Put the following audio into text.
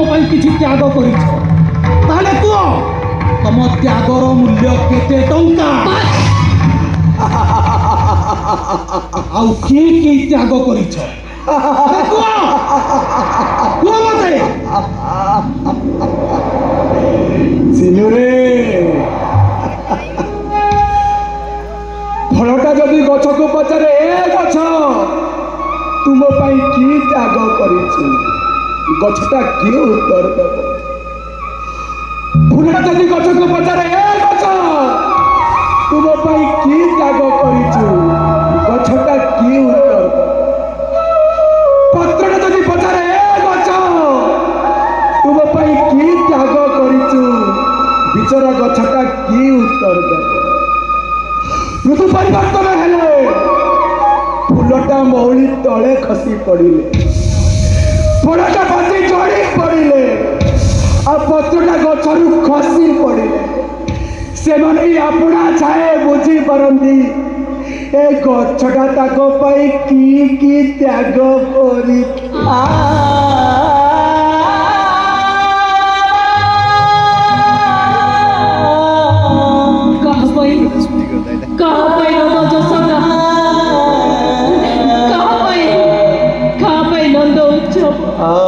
ପାଇଁ କିଛି ତ୍ୟାଗ କରିଛ ତାହେଲେ କୁହ ତମ ତ୍ୟାଗର ମୂଲ୍ୟ କେତେ ଟଙ୍କା ଆଉ କିଏ କିଏ ତ୍ୟାଗ କରିଛ କୁହ କୁହ ମତେ ସିନୁରେ ଫଳଟା ଯଦି ଗଛକୁ ପଚାରେ ଏ ଗଛ ତୁମ ପାଇଁ କି ତ୍ୟାଗ କରିଛୁ ଗଛଟା କିଏ ଉତ୍ତର ଦେବ ଫୁଲଟା ଯଦି ଗଛକୁ ପଚାରେ ଏ ଗଛ ତୁମ ପାଇଁ କି ତ୍ୟାଗ କରିଛୁ ଗଛଟା କିଏ ଉତ୍ତର ଦେବ ପତ୍ରଟା ଯଦି ପଚାରେ ଏ ଗଛ ତୁମ ପାଇଁ କି ତ୍ୟାଗ କରିଛୁ ବିଚରା ଗଛଟା କି ଉତ୍ତର ଦେବ ଋତୁ ପରିବର୍ତ୍ତନ ହେଲେ ଫୁଲଟା ମଉଳି ତଳେ ଖସି ପଡ଼ିଲେ ଫଳଟା ପାଚି ଝଡ଼ି ପଡ଼ିଲେ ଆଉ ପତ୍ରଟା ଗଛରୁ ଖସି ପଡ଼ିଲେ ସେମାନେ ଆପଣା ଛାଏ ବୁଝିପାରନ୍ତି ଏ ଗଛଟା ତାଙ୍କ ପାଇଁ କି ତ୍ୟାଗ କରିଥିଲା कहाँ